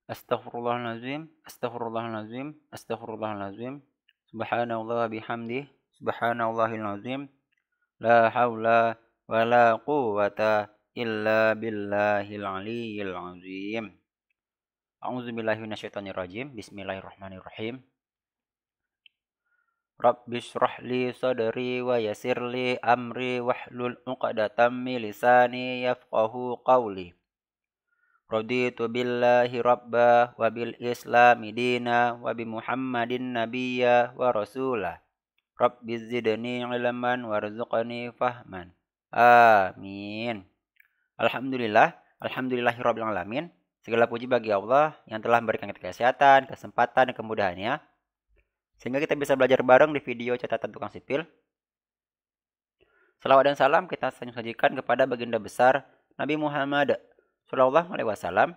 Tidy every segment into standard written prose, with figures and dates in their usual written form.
Astaghfirullahalazim, astaghfirullahalazim, astaghfirullahalazim. Subhanallah bihamdih, subhanallahil azim. La haula wa la quwwata illa billahil aliyyil azim. A'udzubillahi minasyaitonir rajim. Bismillahirrahmanirrahim. Rabbi shrah li sadri wa yassir li amri wahlul 'uqdatam min lisani yafqahu qawli. Raditu billahi rabba wa bil islami dina wa bi Muhammadin nabiyya wa rasulah. Rabbi zidni ilman warzuqni fahman. Amin. Alhamdulillahirabbil alamin. Segala puji bagi Allah yang telah memberikan kita kesehatan, kesempatan, dan kemudahannya sehingga kita bisa belajar bareng di video catatan tukang sipil. Salawat dan salam kita sajikan kepada baginda besar Nabi Muhammad Shallallahu Alaihi Wasallam,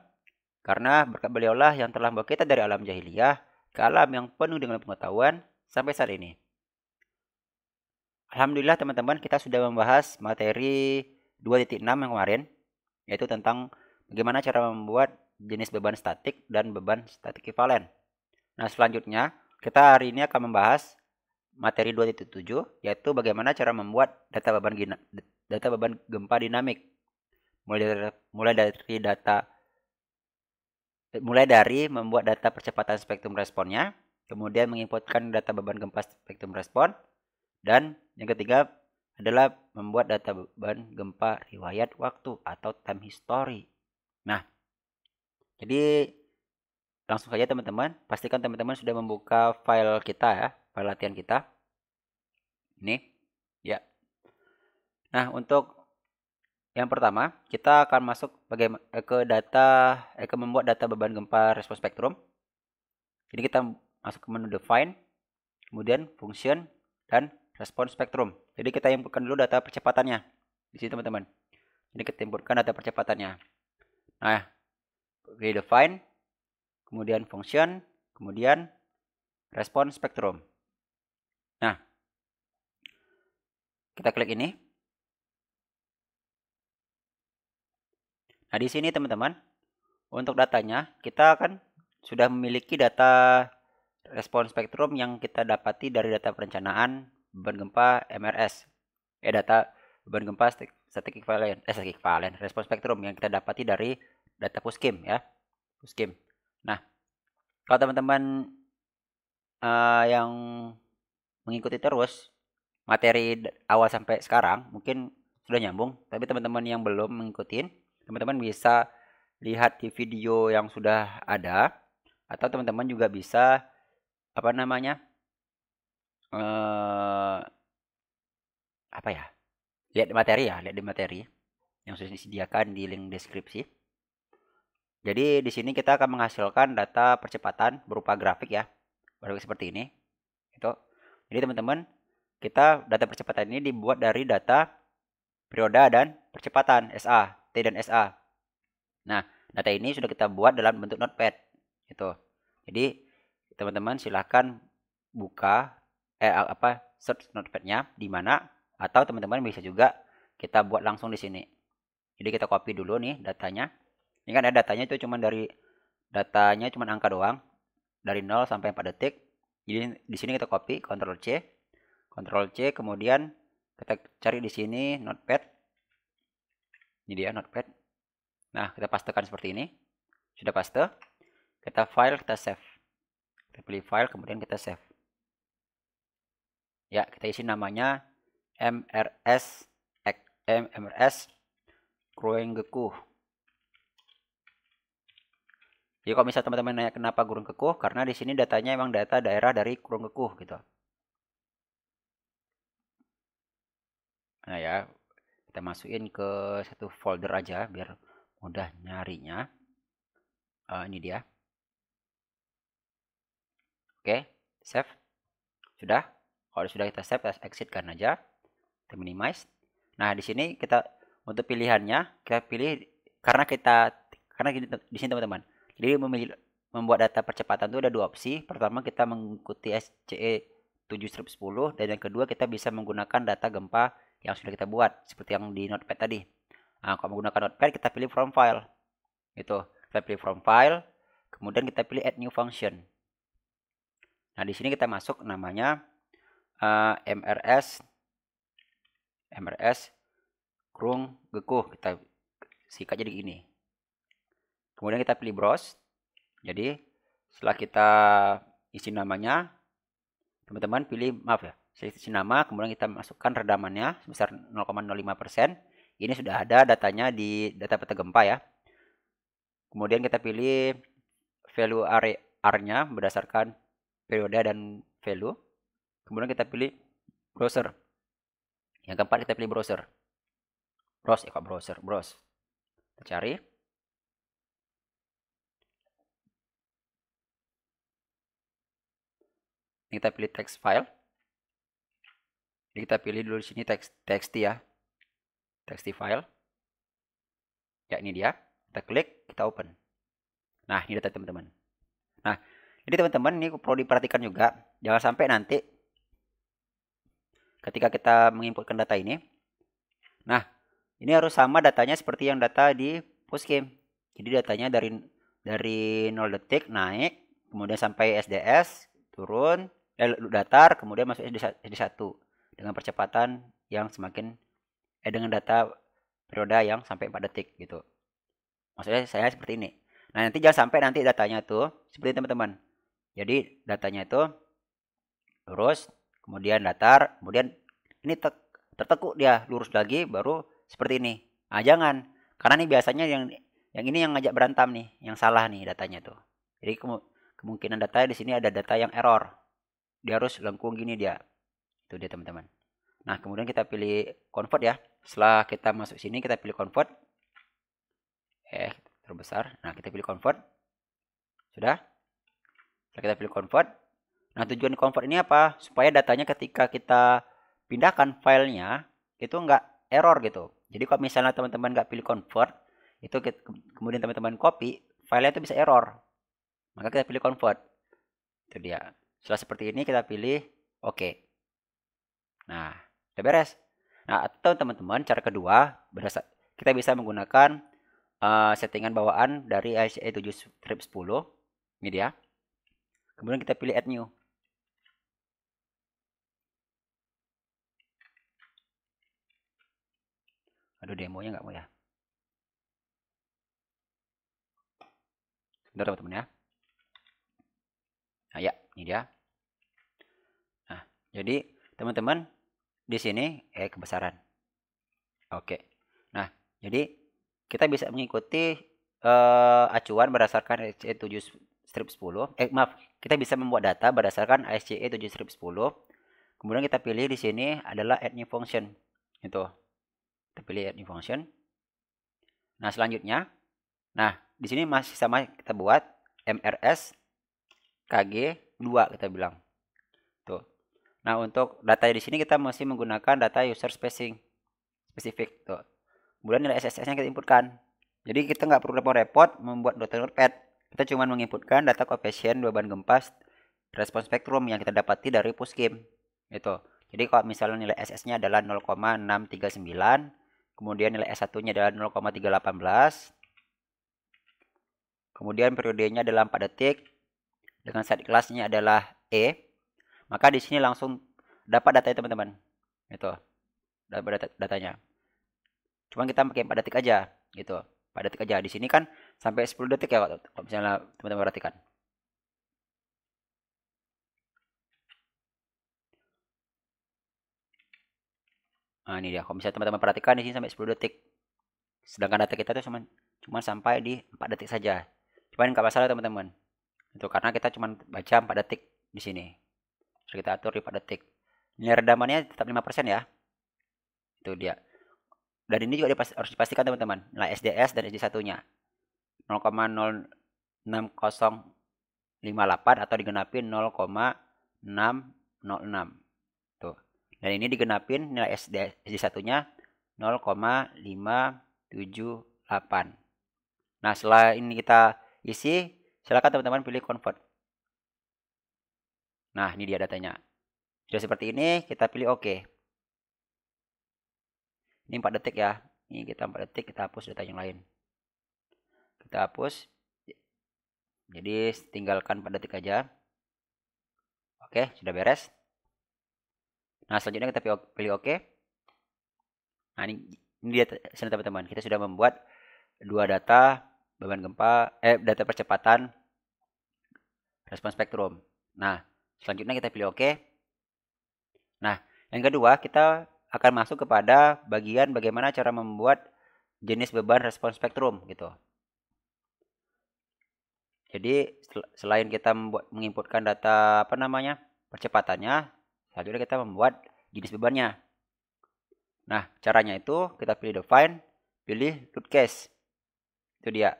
karena berkat beliaulah yang telah membawa kita dari alam jahiliyah ke alam yang penuh dengan pengetahuan sampai saat ini. Alhamdulillah teman-teman, kita sudah membahas materi 2.6 yang kemarin, yaitu tentang bagaimana cara membuat jenis beban statik dan beban statik ekivalen. Nah, selanjutnya kita hari ini akan membahas materi 2.7, yaitu bagaimana cara membuat data beban gempa dinamik. Mulai dari membuat data percepatan spektrum responnya, kemudian menginputkan data beban gempa spektrum respon, dan yang ketiga adalah membuat data beban gempa riwayat waktu atau time history. Nah, jadi langsung saja teman-teman, pastikan teman-teman sudah membuka file kita ya, file latihan kita. Ini, ya. Nah, untuk yang pertama, kita akan masuk ke membuat data beban gempa respon spektrum. Jadi kita masuk ke menu define, kemudian function dan respon spektrum. Jadi kita inputkan dulu data percepatannya di sini teman-teman. Jadi kita inputkan data percepatannya. Nah, redefine, kemudian function, kemudian respon spektrum. Nah, kita klik ini. Nah, di sini teman-teman, untuk datanya kita akan sudah memiliki data respon spektrum yang kita dapati dari data perencanaan beban gempa MRS. Data beban gempa statik ekivalen, respon spektrum yang kita dapati dari data Puskim ya. Puskim. Nah, kalau teman-teman yang mengikuti terus materi awal sampai sekarang mungkin sudah nyambung, tapi teman-teman yang belum mengikuti, teman-teman bisa lihat di video yang sudah ada, atau teman-teman juga bisa lihat di materi yang sudah disediakan di link deskripsi. Jadi di sini kita akan menghasilkan data percepatan berupa grafik ya, grafik seperti ini. Jadi teman-teman, data percepatan ini dibuat dari data perioda dan percepatan SA, T dan SA. Nah, data ini sudah kita buat dalam bentuk notepad. Jadi teman-teman silahkan buka search notepadnya di mana, atau teman-teman bisa juga kita buat langsung di sini. Jadi kita copy dulu nih datanya. Ini kan ada datanya itu cuma angka doang dari 0 sampai 4 detik. Jadi di sini kita copy, Ctrl C, kemudian kita cari di sini notepad. Ini dia notepad. Nah, kita pastekan seperti ini. Sudah paste, kita file, kita save. Kita pilih file, kemudian kita save. Ya, kita isi namanya MRS Groengeku. Jadi kalau misalnya teman-teman nanya kenapa Groengeku, karena di sini datanya emang data daerah dari Groengeku gitu. Nah ya, kita masukin ke satu folder aja biar mudah nyarinya. Ini dia. Oke, save. Sudah. Kalau sudah kita save, kita exit kan aja. Kita minimize. Nah, di sini kita untuk pilihannya kita pilih karena di sini teman-teman. Jadi membuat data percepatan itu ada dua opsi. Pertama, kita mengikuti SCE 7/10, dan yang kedua kita bisa menggunakan data gempa yang sudah kita buat seperti yang di notepad tadi. Nah, kalau menggunakan notepad kita pilih from file. Kita pilih from file, Kemudian kita pilih add new function. Nah, di sini kita masuk namanya mrs krung gekuh, kita sikat jadi gini. Kemudian kita pilih browse. Jadi setelah kita isi namanya, teman-teman pilih, maaf ya, isi nama, kemudian kita masukkan redamannya sebesar 0,05%. Ini sudah ada datanya di data peta gempa ya. Kemudian kita pilih value R-nya berdasarkan periode dan value. Kemudian kita pilih browser. Yang keempat kita pilih browser. Browse, browse. Kita cari. Ini kita pilih text file. Ini kita pilih dulu di sini txt ya. Txt file. Ya, ini dia. Kita klik, kita open. Nah, ini data teman-teman. Nah, jadi teman-teman ini perlu diperhatikan juga. Jangan sampai nanti ketika kita menginputkan data ini. Nah, ini harus sama datanya seperti yang data di Postgame. Jadi datanya dari 0 detik naik, kemudian sampai SDS, turun, datar, kemudian masuk SD1 dengan percepatan yang semakin dengan data periode yang sampai 4 detik gitu. Maksudnya saya seperti ini. Nah, nanti jangan sampai nanti datanya tuh seperti teman-teman. Jadi datanya itu lurus, kemudian datar, kemudian ini tertekuk dia lurus lagi baru seperti ini. Nah, jangan. Karena ini biasanya yang ini yang ngajak berantem nih, yang salah nih datanya tuh. Jadi kemungkinan data di sini ada data yang error. Dia harus lengkung gini dia. Itu dia teman-teman. Nah, kemudian kita pilih convert ya. Setelah kita masuk sini kita pilih convert. Terbesar. Nah, kita pilih convert. Sudah? Setelah kita pilih convert. Nah, tujuan convert ini apa? Supaya datanya ketika kita pindahkan filenya itu nggak error gitu. Jadi kalau misalnya teman-teman nggak pilih convert, itu kemudian teman-teman copy, filenya itu bisa error. Maka kita pilih convert. Itu dia. Setelah seperti ini kita pilih oke. Nah, udah beres. Nah, atau teman-teman cara kedua, kita bisa menggunakan settingan bawaan dari ICE 7/10. Ini dia. Kemudian kita pilih add new. Aduh, demonya nggak mau ya. Sebentar teman-teman ya. Nah, ya, ini dia. Nah, jadi teman-teman di sini kebesaran. Oke. Nah, jadi kita bisa mengikuti acuan berdasarkan ICE 7/10. Maaf, kita bisa membuat data berdasarkan ICE 7/10. Kemudian kita pilih di sini adalah add new function. Itu. Kita pilih add new function. Nah, selanjutnya, nah, di sini masih sama kita buat mrs kg 2 kita bilang. Tuh. Nah, untuk data di sini kita masih menggunakan data user spesifik. Tuh. Kemudian nilai SSS-nya kita inputkan. Jadi kita nggak perlu repot-repot membuat notepad. Kita cuma menginputkan data koefisien beban gempa respon spektrum yang kita dapati dari Postgame. Itu. Jadi kalau misalnya nilai SS-nya adalah 0,639, kemudian nilai S1-nya adalah 0,318, kemudian periodenya adalah 4 detik, dengan set kelasnya adalah E, maka di sini langsung dapat datanya teman-teman. Itu. Dapat datanya. Cuma kita pakai 4 detik aja, gitu. 4 detik aja. Di sini kan sampai 10 detik ya kalau misalnya teman-teman perhatikan. Nah, ini dia. Kalau misalnya teman-teman perhatikan di sini sampai 10 detik. Sedangkan data kita tuh cuma sampai di 4 detik saja. Cuman nggak masalah teman-teman. Itu karena kita cuma baca 4 detik di sini. Terus kita atur di 4 detik. Nilai redamannya tetap 5% ya. Itu dia. Dan ini juga harus dipastikan teman-teman. Nilai SDS dan SD1-nya 0,06058 atau digenapin 0,606. Tuh. Dan ini digenapin nilai SD1-nya 0,578. Nah, setelah ini kita isi, silakan teman-teman pilih convert. Nah, ini dia datanya. Sudah seperti ini, kita pilih OK. Ini 4 detik ya. Ini kita 4 detik, kita hapus data yang lain. Kita hapus. Jadi tinggalkan 4 detik aja. Oke, sudah beres. Nah, selanjutnya kita pilih oke. Nah, ini dia sini teman-teman. Kita sudah membuat dua data beban gempa, data percepatan respon spektrum. Nah, selanjutnya kita pilih oke. Nah, yang kedua kita akan masuk kepada bagian bagaimana cara membuat jenis beban respon spektrum gitu. Jadi selain kita menginputkan data percepatannya, selanjutnya kita membuat jenis bebannya. Nah, caranya itu kita pilih define, pilih load case. Itu dia.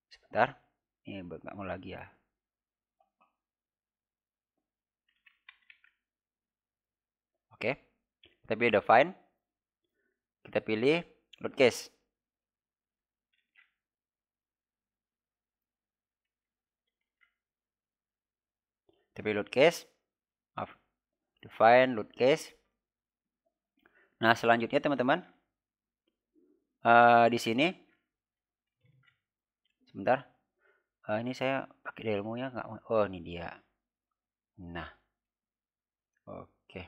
Sebentar. Ini nggak mau lagi ya. Oke. Kita pilih define. Kita pilih load case. Kita pilih load case. Maaf. Define load case. Nah, selanjutnya teman-teman, di sini sebentar. Ini saya pakai ilmunya nggak? Oh, ini dia. Nah, oke.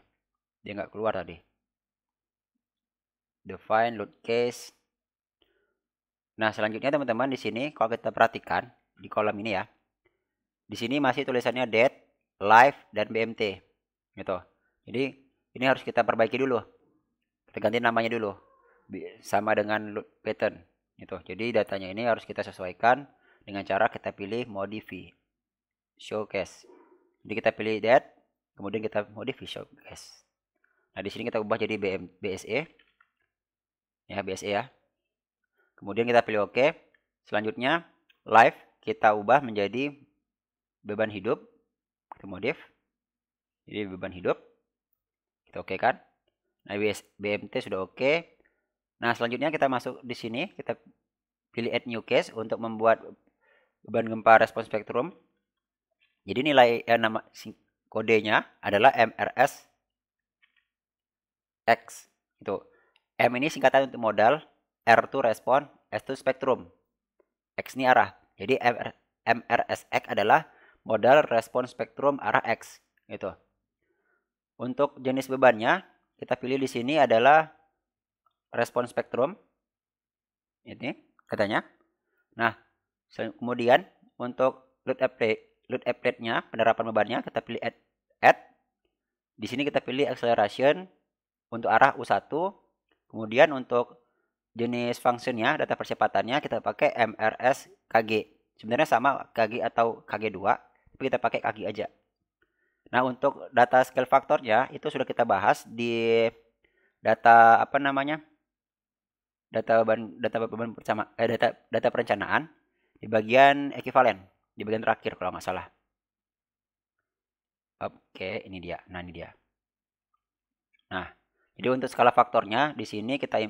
Dia nggak keluar tadi. Define load case. Nah, selanjutnya teman-teman di sini kalau kita perhatikan di kolom ini ya. Di sini masih tulisannya date, live, dan BMT. Gitu. Jadi ini harus kita perbaiki dulu. Kita ganti namanya dulu. Sama dengan load pattern. Gitu. Jadi datanya ini harus kita sesuaikan dengan cara kita pilih modify showcase. Jadi kita pilih date, kemudian kita modify showcase. Nah, di sini kita ubah jadi BSE. Ya, BSE ya. Kemudian kita pilih OK. Selanjutnya, live kita ubah menjadi beban hidup. Kita modif. Jadi beban hidup. Kita OK kan? Nah, BMT sudah OK. Nah, selanjutnya kita masuk di sini. Kita pilih add new case untuk membuat beban gempa respon spektrum. Jadi nilai nama kodenya adalah MRS X. Itu. M ini singkatan untuk modal, R itu respon, S itu spektrum. X ini arah. Jadi MRSX adalah modal respon spektrum arah X. Gitu. Untuk jenis bebannya, kita pilih di sini adalah respon spektrum. Ini katanya. Nah, kemudian untuk load applet-nya, penerapan bebannya, kita pilih add. Di sini kita pilih acceleration untuk arah U1. Kemudian untuk jenis functionnya, data percepatannya kita pakai MRS KG. Sebenarnya sama KG atau KG2, tapi kita pakai KG aja. Nah, untuk data scale faktornya itu sudah kita bahas di data data perencanaan di bagian ekuivalen, di bagian terakhir kalau nggak salah. Oke, ini dia. Nah, ini dia. Nah, jadi untuk skala faktornya di sini kita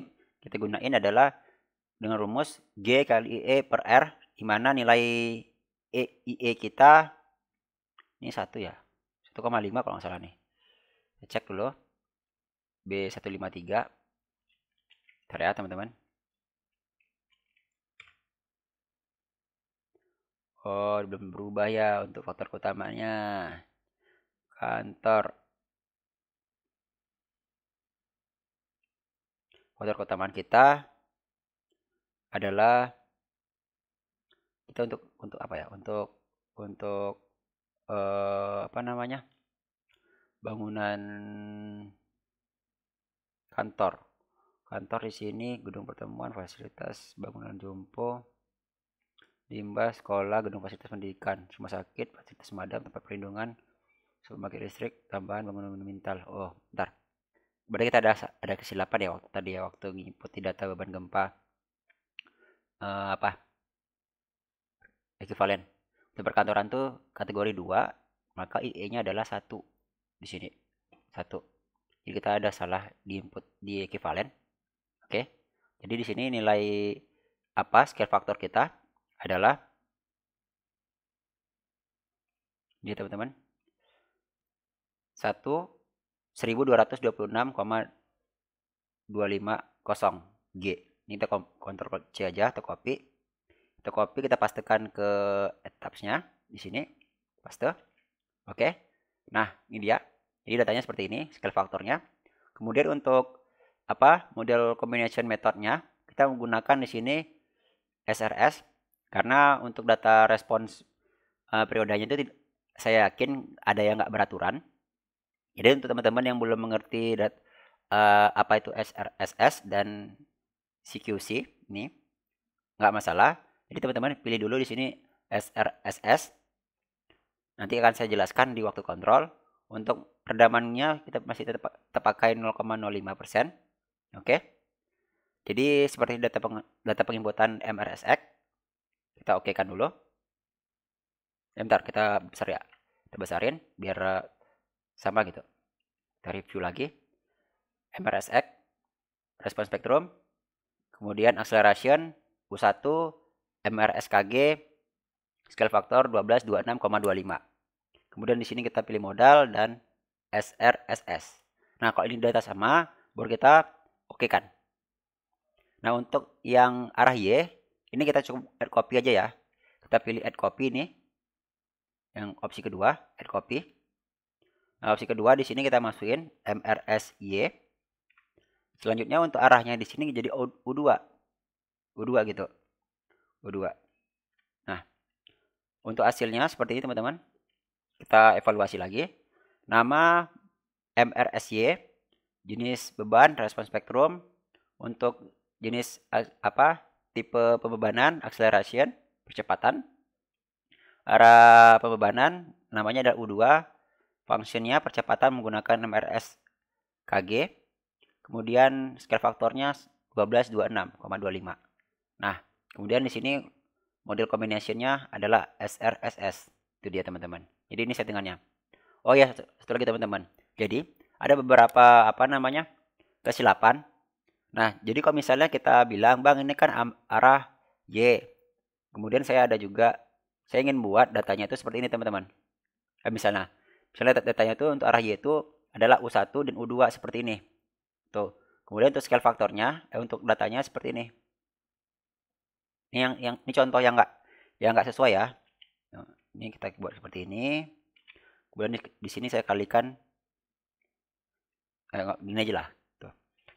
gunain adalah dengan rumus G kali IE per R, di mana nilai IE kita ini 1 ya. 1,5 kalau nggak salah nih. Kita cek dulu. B153. Bentar ya teman-teman. Oh, belum berubah ya untuk faktor utamanya. Kantor. Faktor keutamaan kita adalah kita untuk apa ya? Untuk bangunan kantor. Kantor di sini gedung pertemuan, fasilitas bangunan jompo, limbah, sekolah, gedung fasilitas pendidikan, rumah sakit, fasilitas madam, tempat perlindungan, pembangkit listrik, tambahan bangunan monumental. Oh, bentar. Berarti kita ada kesilapan ya waktu tadi ya waktu ngikuti data beban gempa ekuivalen. Untuk perkantoran tuh kategori 2, maka IE-nya adalah 1 di sini. 1. Jadi kita ada salah di input di ekuivalen. Oke. Jadi di sini nilai scale faktor kita adalah ini teman-teman. 1226,250 G. Ini kita kontrol C aja atau copy. Kita copy, kita pastekan ke etapsnya di sini, paste. Oke. Nah, ini dia. Jadi datanya seperti ini, scale faktornya. Kemudian untuk model combination methodnya, kita menggunakan di sini SRS karena untuk data respons periodenya itu saya yakin ada yang nggak beraturan. Jadi untuk teman-teman yang belum mengerti apa itu SRSS dan CQC ini nggak masalah. Jadi teman-teman pilih dulu di sini SRSS. Nanti akan saya jelaskan di waktu kontrol. Untuk redamannya kita masih tetap pakai 0,05%. Oke. Jadi seperti data penginputan MRSX. Kita okekan dulu. Bentar, kita besar ya. Kita besarin biar sama gitu. Kita review lagi. MRSX, respon spektrum, kemudian acceleration U1, MRSKG, scale factor 1226,25. Kemudian di sini kita pilih modal dan SRSS. Nah, kalau ini data sama, baru kita okekan. Nah, untuk yang arah Y, ini kita cukup add copy aja ya. Kita pilih add copy ini. Yang opsi kedua, add copy. Nah, opsi kedua di sini kita masukin MRSY. Selanjutnya untuk arahnya di sini jadi U2. U2 gitu. U2. Nah, untuk hasilnya seperti ini teman-teman. Kita evaluasi lagi. Nama MRSY, jenis beban, respon spektrum. Untuk jenis tipe pembebanan, acceleration, percepatan. Arah pembebanan namanya adalah U2. Fungsinya percepatan menggunakan MRSKG. Kemudian scale faktornya 1226,25. Nah, kemudian di sini model combination-nya adalah SRSS. Itu dia teman-teman. Jadi ini settingannya. Oh ya, satu lagi teman-teman. Jadi ada beberapa kesilapan. Nah, jadi kalau misalnya kita bilang, "Bang, ini kan arah Y." Kemudian saya ingin buat datanya itu seperti ini teman-teman. Misalnya datanya itu untuk arah Y itu adalah U1 dan U2 seperti ini. Tuh. Kemudian untuk scale faktornya untuk datanya seperti ini. Ini contoh yang nggak sesuai ya. Nah, ini kita buat seperti ini. Kemudian di sini saya kalikan gini aja lah. Tuh.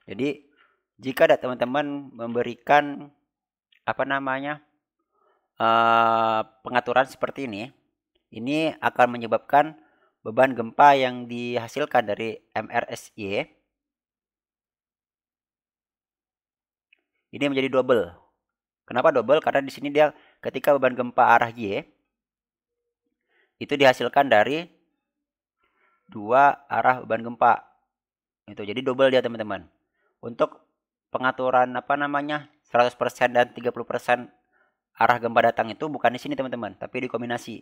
Jadi jika ada teman-teman memberikan pengaturan seperti ini akan menyebabkan beban gempa yang dihasilkan dari MRSY ini menjadi double. Kenapa double? Karena di sini dia ketika beban gempa arah Y itu dihasilkan dari dua arah beban gempa. Itu jadi double dia teman-teman. Untuk pengaturan 100% dan 30% arah gempa datang itu bukan di sini teman-teman, tapi di kombinasi.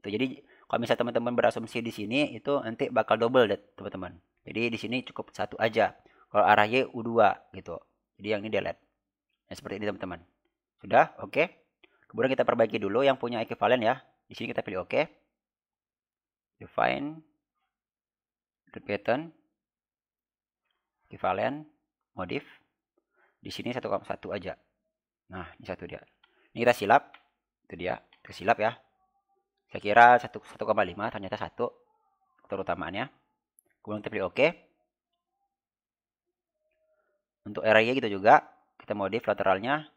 Itu jadi kalau misalnya teman-teman berasumsi di sini itu nanti bakal double teman-teman. Jadi di sini cukup satu aja. Kalau arah Y U2 gitu. Jadi yang ini delete. Nah, seperti ini teman-teman. Sudah? Oke. Kemudian kita perbaiki dulu yang punya ekuivalen ya. Di sini kita pilih oke. Define the pattern ekuivalen modif. Di sini 1,1 aja. Nah, ini satu dia. Ini kita silap. Itu dia. Kita silap ya. Saya kira 1,5 ternyata 1 terutamaannya. Kemudian kita pilih oke. Untuk area gitu juga kita modif lateralnya.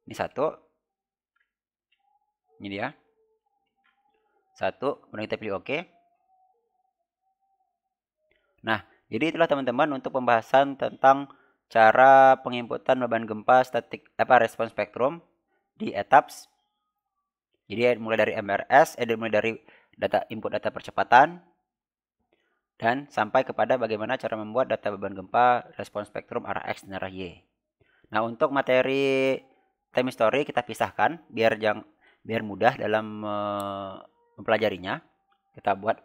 Ini 1. Ini dia. 1. Kemudian kita pilih oke. Nah, jadi itulah teman-teman untuk pembahasan tentang cara penginputan beban gempa statik respon spektrum di etaps. Jadi mulai dari MRS, mulai dari input data percepatan dan sampai kepada bagaimana cara membuat data beban gempa respon spektrum arah X dan arah Y. Nah, untuk materi time history kita pisahkan biar mudah dalam mempelajarinya. Kita buat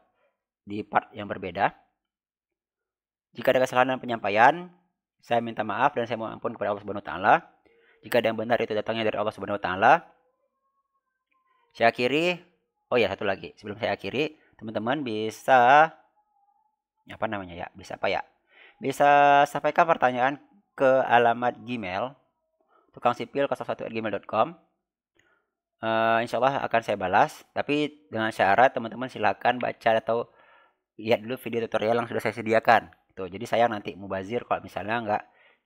di part yang berbeda. Jika ada kesalahan dalam penyampaian, saya minta maaf dan saya mohon ampun kepada Allah Subhanahu wa taala. Jika ada yang benar itu datangnya dari Allah Subhanahu wa taala. Saya akhiri. Oh ya, satu lagi. Sebelum saya akhiri, teman-teman bisa Bisa sampaikan pertanyaan ke alamat Gmail tukangsipil01@gmail.com Insya Allah akan saya balas, tapi dengan syarat teman-teman silakan baca atau lihat dulu video tutorial yang sudah saya sediakan. Gitu. Jadi saya nanti mubazir kalau misalnya nggak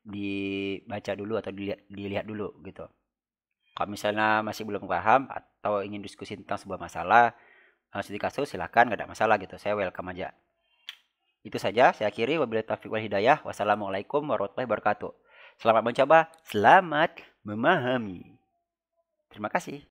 dibaca dulu atau dilihat dulu gitu. Kalau misalnya masih belum paham atau ingin diskusi tentang sebuah masalah, studi kasus silakan, nggak ada masalah gitu. Saya welcome aja. Itu saja, saya akhiri. Wabillahi taufiq wal hidayah. Wassalamualaikum warahmatullahi wabarakatuh. Selamat mencoba, selamat memahami. Terima kasih.